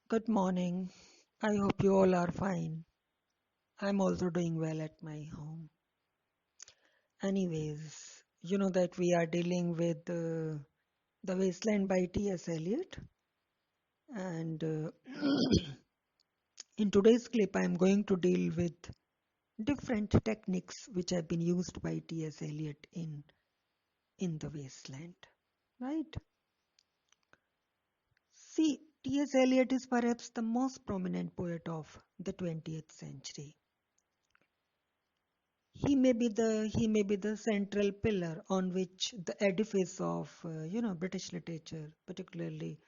Good morning. I hope you all are fine. I'm also doing well at my home. Anyways, you know that we are dealing with The Wasteland by T.S. Eliot. And in today's clip, I'm going to deal with different techniques which have been used by T.S. Eliot in The Wasteland. Right? See, T.S. Eliot is perhaps the most prominent poet of the 20th century. He may be the central pillar on which the edifice of British literature, particularly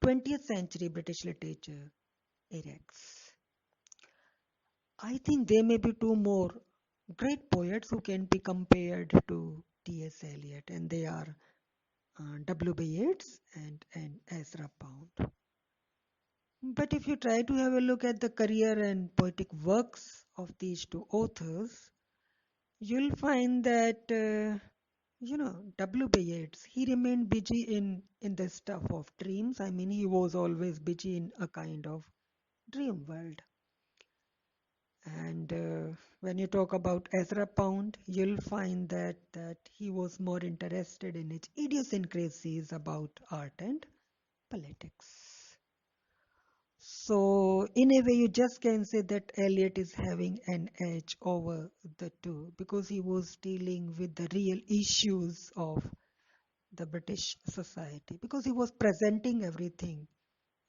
20th century British literature, erects. I think there may be two more great poets who can be compared to T.S. Eliot, and they are W.B. Yeats and Ezra Pound. But if you try to have a look at the career and poetic works of these two authors, you'll find that W.B. Yeats, he remained busy in the stuff of dreams. I mean, he was always busy in a kind of dream world. And when you talk about Ezra Pound, you'll find that he was more interested in its idiosyncrasies about art and politics. So, in a way, you just can say that Eliot is having an edge over the two because he was dealing with the real issues of the British society, because he was presenting everything,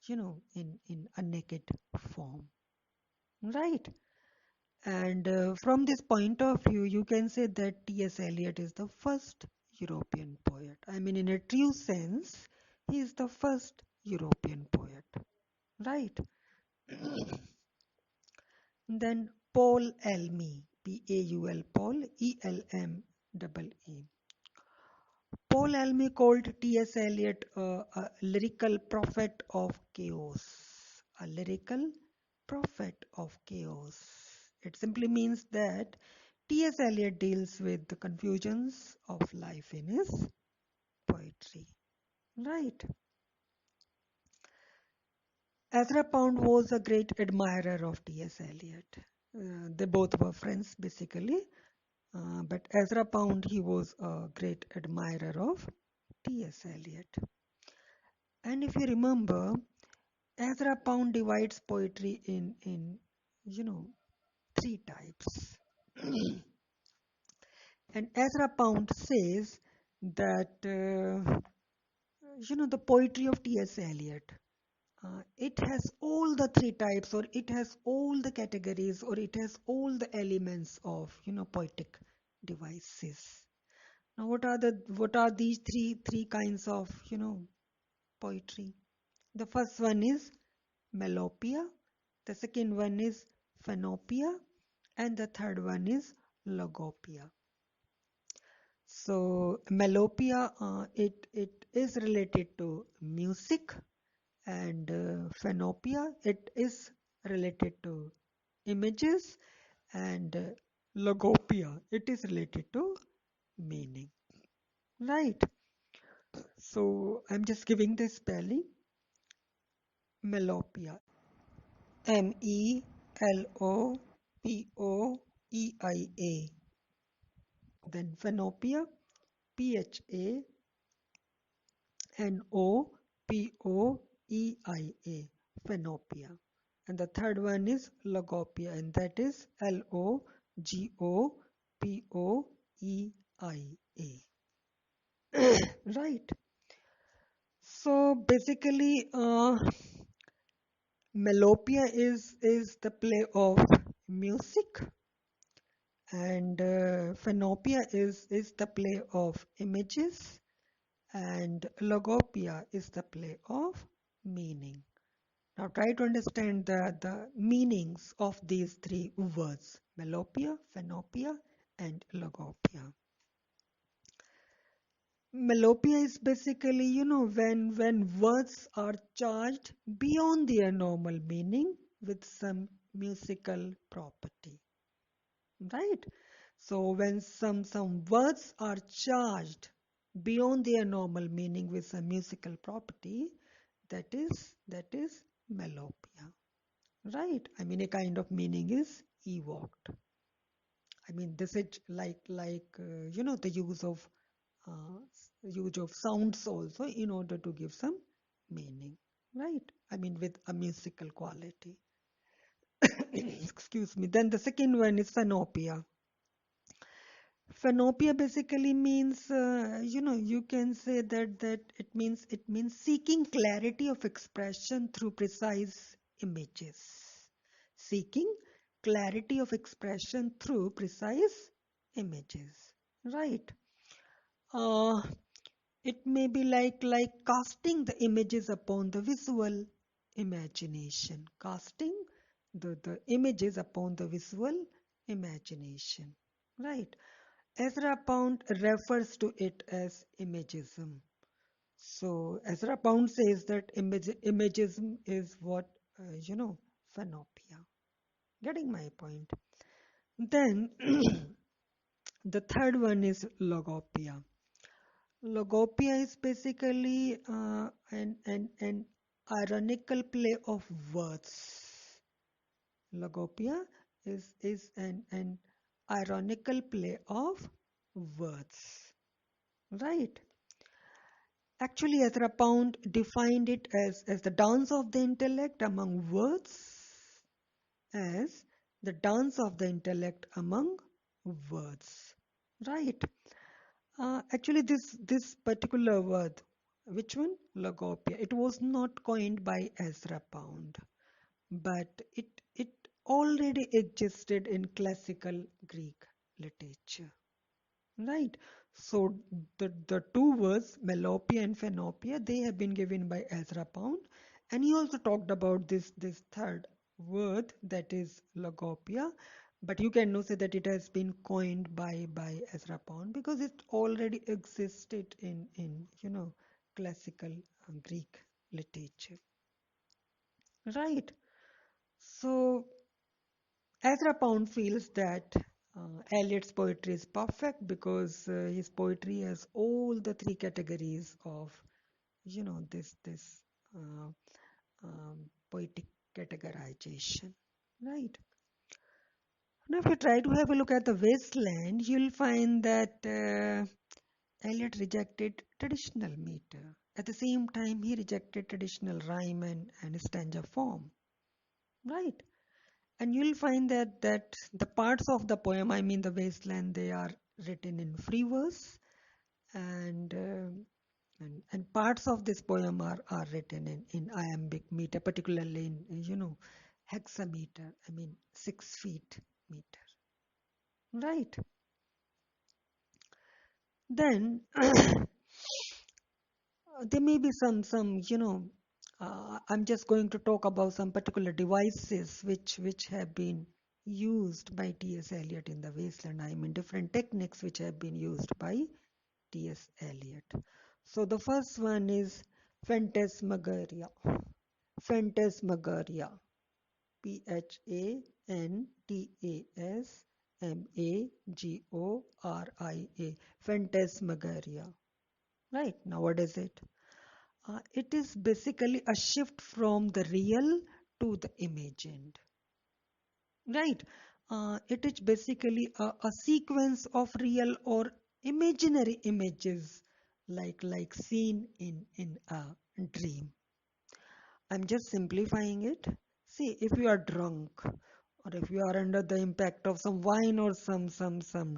in a naked form, right? And from this point of view, you can say that T.S. Eliot is the first European poet. I mean, in a true sense, he is the first European poet, right? Then Paul Elmy, Paul, Paul, Elm. Paul Elmy called T.S. Eliot a lyrical prophet of chaos. A lyrical prophet of chaos. It simply means that T.S. Eliot deals with the confusions of life in his poetry. Right. Ezra Pound was a great admirer of T.S. Eliot. They both were friends basically, but Ezra Pound, he was a great admirer of T.S. Eliot. And if you remember, Ezra Pound divides poetry in you know three types. And Ezra Pound says that the poetry of T.S. Eliot, it has all the three types, or it has all the categories, or it has all the elements of poetic devices. Now, what are these three kinds of poetry? The first one is Melopia, the second one is Phenopia, and the third one is Logopia. So Melopia, it is related to music, and Phenopia, it is related to images, and Logopia, it is related to meaning. Right. So I'm just giving the spelling. Melopia, Melopia. Then Phenopia, Phenopia. Phenopia. And the third one is Logopia, and that is Logopoeia. Right. So basically, Melopia is the play of music, and Phenopia is the play of images, and Logopia is the play of meaning. Now try to understand the meanings of these three words: Melopia, Phenopia, and Logopia. Melopia is basically, when words are charged beyond their normal meaning with some musical property, right? So when some words are charged beyond their normal meaning with some musical property, that is Melopia. Right? I mean, a kind of meaning is evoked. I mean, this is the use of sounds also in order to give some meaning, right? I mean, with a musical quality. Excuse me. Then the second one is Phenopia. Phenopia basically means, you can say that it means seeking clarity of expression through precise images. Seeking clarity of expression through precise images. Right. Uh, it may be like casting the images upon the visual imagination. Casting the images upon the visual imagination. Right. Ezra Pound refers to it as imagism. So Ezra Pound says that imagism is what, phenopia. Getting my point. Then the third one is logopia. Logopia is basically an ironical play of words. Logopia is an ironical play of words. Right. Actually, Ezra Pound defined it as the dance of the intellect among words, as the dance of the intellect among words. Right. Actually, this particular word, which one? Logopia. It was not coined by Ezra Pound, but it already existed in classical Greek literature. Right. So the two words, Melopia and Phenopia, they have been given by Ezra Pound. And he also talked about this third word, that is Logopia. But you can now say that it has been coined by Ezra Pound because it already existed in classical Greek literature. Right. So Ezra Pound feels that Eliot's poetry is perfect because his poetry has all the three categories of, this uh, poetic categorization, right? Now, if you try to have a look at the wasteland, you'll find that Eliot rejected traditional meter. At the same time, he rejected traditional rhyme and stanza form, right? And you'll find that the parts of the poem, I mean the wasteland, they are written in free verse, and and parts of this poem are written in iambic meter, particularly in hexameter. I mean 6 feet meter, right? Then there may be some. I'm just going to talk about some particular devices which have been used by T.S. Eliot in the wasteland. I mean different techniques which have been used by T.S. Eliot. So the first one is phantasmagoria. Phantasmagoria. Phantasmagoria. Phantasmagoria. Right, now what is it? It is basically a shift from the real to the imagined. Right. It is basically a sequence of real or imaginary images like seen in a dream. I'm just simplifying it. See, if you are drunk or if you are under the impact of some wine or some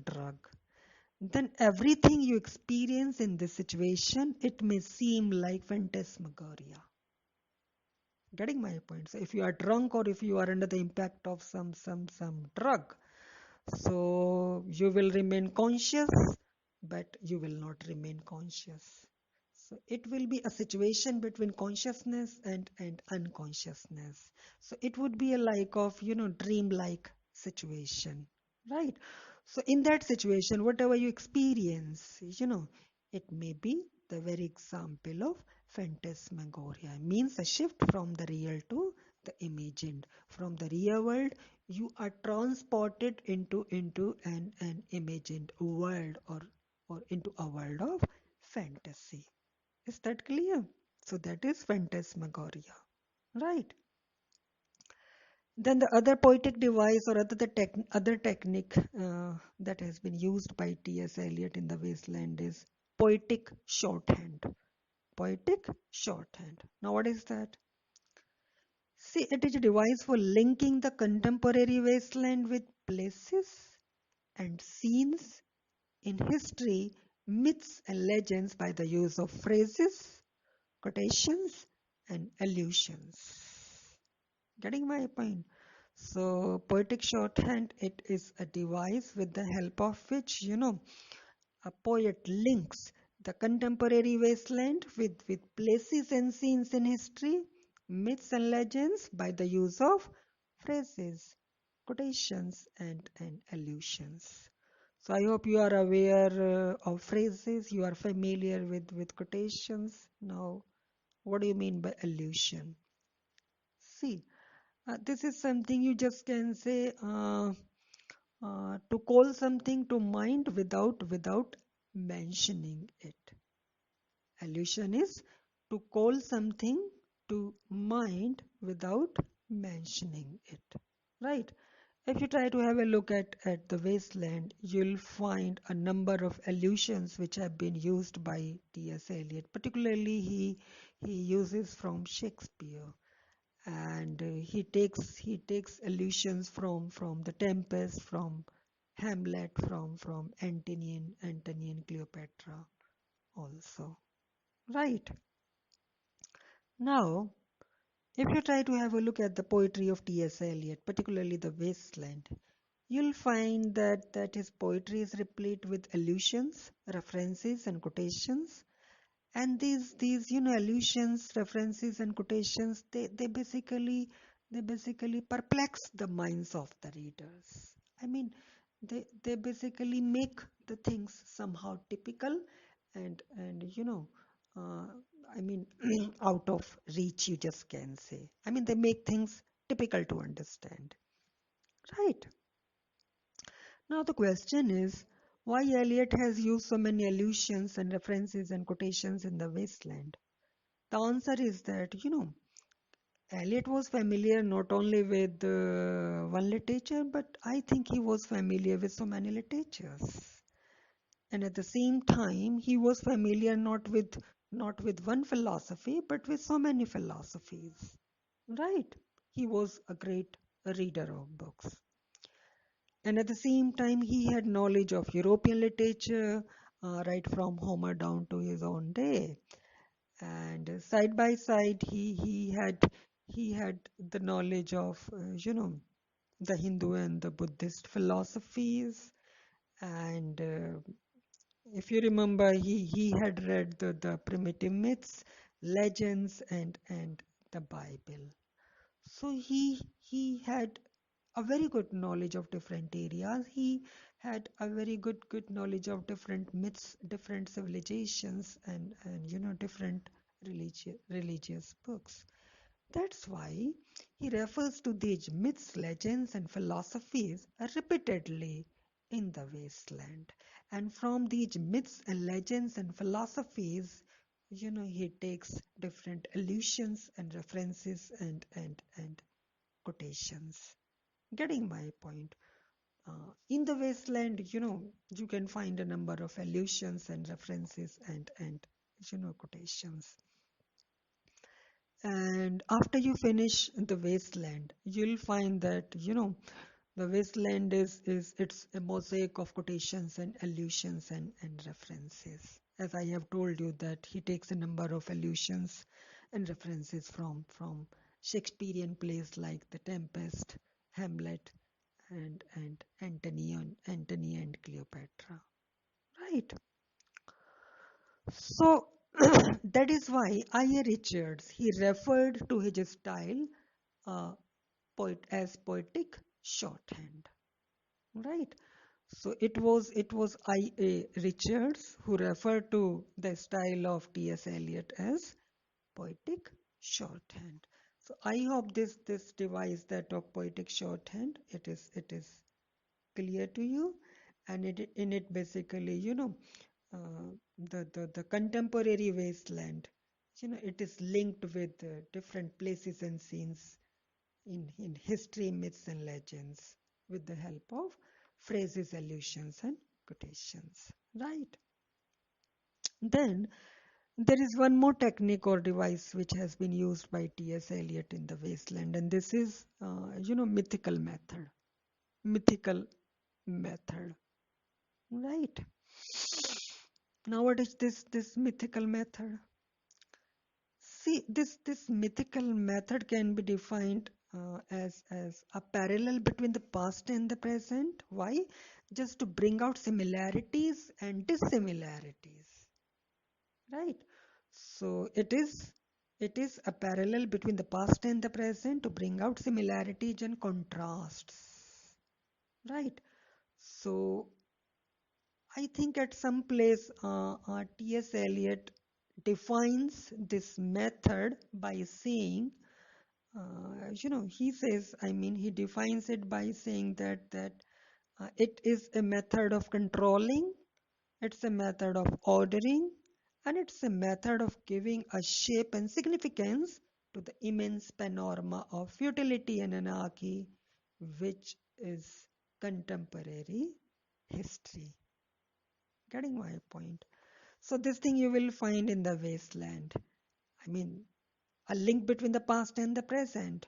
drug, then everything you experience in this situation, it may seem like phantasmagoria. Getting my point? So if you are drunk or if you are under the impact of some drug, so you will remain conscious, but you will not remain conscious. So it will be a situation between consciousness and unconsciousness. So it would be a like of, dream-like situation, right? So in that situation, whatever you experience, it may be the very example of phantasmagoria. Means a shift from the real to the imagined. From the real world, you are transported into an imagined world or into a world of fantasy. Is that clear? So that is phantasmagoria, right? Then the other poetic device or other technique that has been used by T.S. Eliot in the Wasteland is poetic shorthand. Poetic shorthand. Now, what is that? See, it is a device for linking the contemporary wasteland with places and scenes in history, myths, and legends by the use of phrases, quotations, and allusions. Getting my point? So, poetic shorthand, it is a device with the help of which, a poet links the contemporary wasteland with places and scenes in history, myths and legends by the use of phrases, quotations, and allusions. So I hope you are aware of phrases, you are familiar with quotations. Now, what do you mean by allusion? See, this is something you just can say to call something to mind without mentioning it. Allusion is to call something to mind without mentioning it. Right? If you try to have a look at the wasteland, you'll find a number of allusions which have been used by T.S. Eliot. Particularly, he uses from Shakespeare, and he takes allusions from the Tempest, from Hamlet, from Antony and Cleopatra also. Right. Now, if you try to have a look at the poetry of T.S. Eliot, particularly The Wasteland, you'll find that his poetry is replete with allusions, references, and quotations. And these allusions, references, and quotations, they basically perplex the minds of the readers. I mean, they basically make the things somehow typical and uh, I mean out of reach, you just can say. I mean, they make things typical to understand. Right. Now the question is why Eliot has used so many allusions and references and quotations in The Wasteland. The answer is that Eliot was familiar not only with one literature, but I think he was familiar with so many literatures. And at the same time, he was familiar not with one philosophy, but with so many philosophies. Right? He was a great reader of books. And at the same time, he had knowledge of European literature, right from Homer down to his own day. And side by side, he had the knowledge of the Hindu and the Buddhist philosophies. And if you remember, he had read the primitive myths, legends, and the Bible. So he had a very good knowledge of different areas. He had a very good knowledge of different myths, different civilizations, and different religious books. That's why he refers to these myths, legends, and philosophies repeatedly in the wasteland. And from these myths and legends and philosophies, he takes different allusions and references and quotations. Getting my point. In the wasteland, you can find a number of allusions and references and quotations. And after you finish the wasteland, you'll find that the wasteland is it's a mosaic of quotations and allusions and references. As I have told you that he takes a number of allusions and references from Shakespearean plays like The Tempest, Hamlet, and Antony and Cleopatra. Right. So that is why I.A. Richards he referred to his style uh, as poetic shorthand. Right. So it was I.A. Richards who referred to the style of T.S. Eliot as poetic shorthand. So I hope this device that of poetic shorthand it is clear to you, and in it basically the contemporary wasteland, it is linked with different places and scenes in history, myths, and legends with the help of phrases, allusions, and quotations. Right. Then there is one more technique or device which has been used by T.S. Eliot in the Wasteland, and this is, mythical method. Mythical method. Right. Now, what is this mythical method? See, this mythical method can be defined as a parallel between the past and the present. Why? Just to bring out similarities and dissimilarities, right? So it is a parallel between the past and the present to bring out similarities and contrasts, right? So I think at some place T.S. Eliot defines this method by saying, he says, I mean, he defines it by saying that it is a method of controlling, it's a method of ordering, and it's a method of giving a shape and significance to the immense panorama of futility and anarchy, which is contemporary history. Getting my point? So this thing you will find in the wasteland. I mean, a link between the past and the present.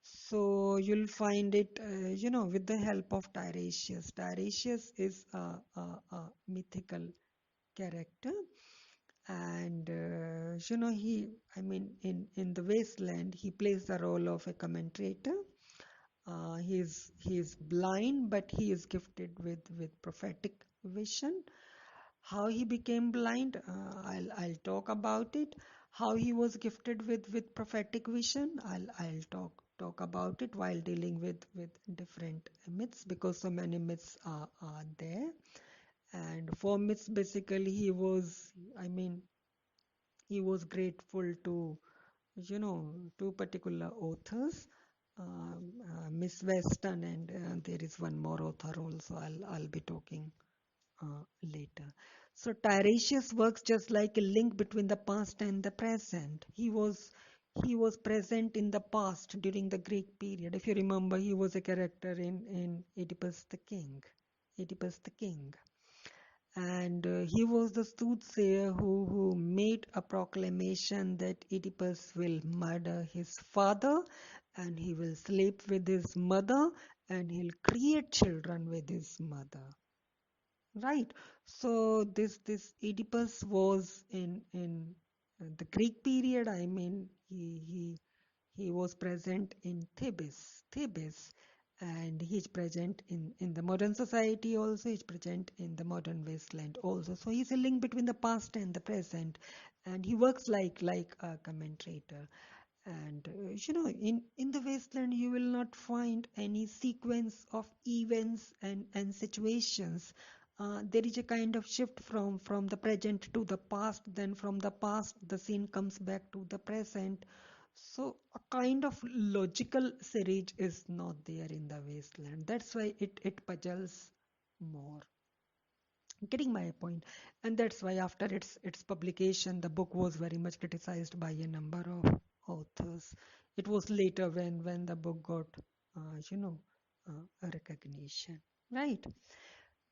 So you'll find it, with the help of Tiresias. Tiresias is a mythical character, and I mean, in the wasteland, he plays the role of a commentator. He is blind, but he is gifted with prophetic vision. How he became blind, I'll talk about it. How he was gifted with prophetic vision, I'll talk about it while dealing with different myths, because so many myths are there. And for myths, basically, I mean, he was grateful to, two particular authors, Miss Weston, and there is one more author also. I'll be talking later. So Tiresias works just like a link between the past and the present. He was present in the past during the Greek period. If you remember, he was a character in Oedipus the King. Oedipus the King. And he was the soothsayer who made a proclamation that Oedipus will murder his father, and he will sleep with his mother, and he'll create children with his mother. Right. So this Oedipus was in the Greek period. I mean, he was present in Thebes, and he's present in the modern society also. He's present in the modern wasteland also. So he's a link between the past and the present, and he works like a commentator. And in the wasteland, you will not find any sequence of events and situations. There is a kind of shift from the present to the past, then from the past, the scene comes back to the present. So, a kind of logical series is not there in the wasteland. That's why it puzzles more. Getting my point. And that's why after its publication, the book was very much criticized by a number of authors. It was later when the book got a recognition, right?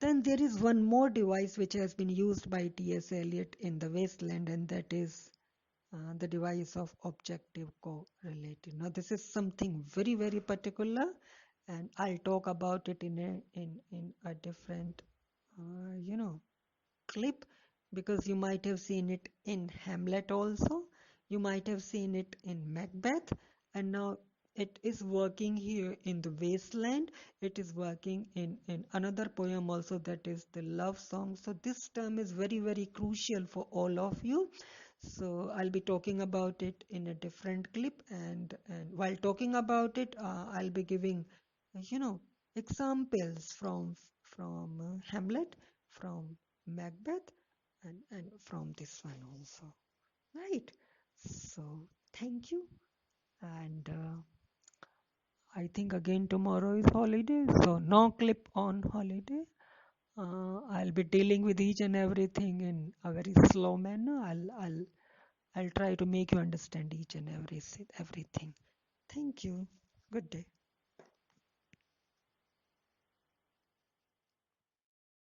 Then there is one more device which has been used by T.S. Eliot in the wasteland, and that is the device of objective correlative. Now this is something very very particular, and I'll talk about it in a different clip, because you might have seen it in Hamlet also. You might have seen it in Macbeth, and now it is working here in the wasteland. It is working in another poem also, that is the love song. So this term is very very crucial for all of you. So I'll be talking about it in a different clip, and while talking about it, I'll be giving you know examples from Hamlet, from Macbeth, and from this one also, right? So thank you, and I think again tomorrow is holiday, so no clip on holiday. I'll be dealing with each and everything in a very slow manner. I'll try to make you understand each and everything. Thank you. Good day.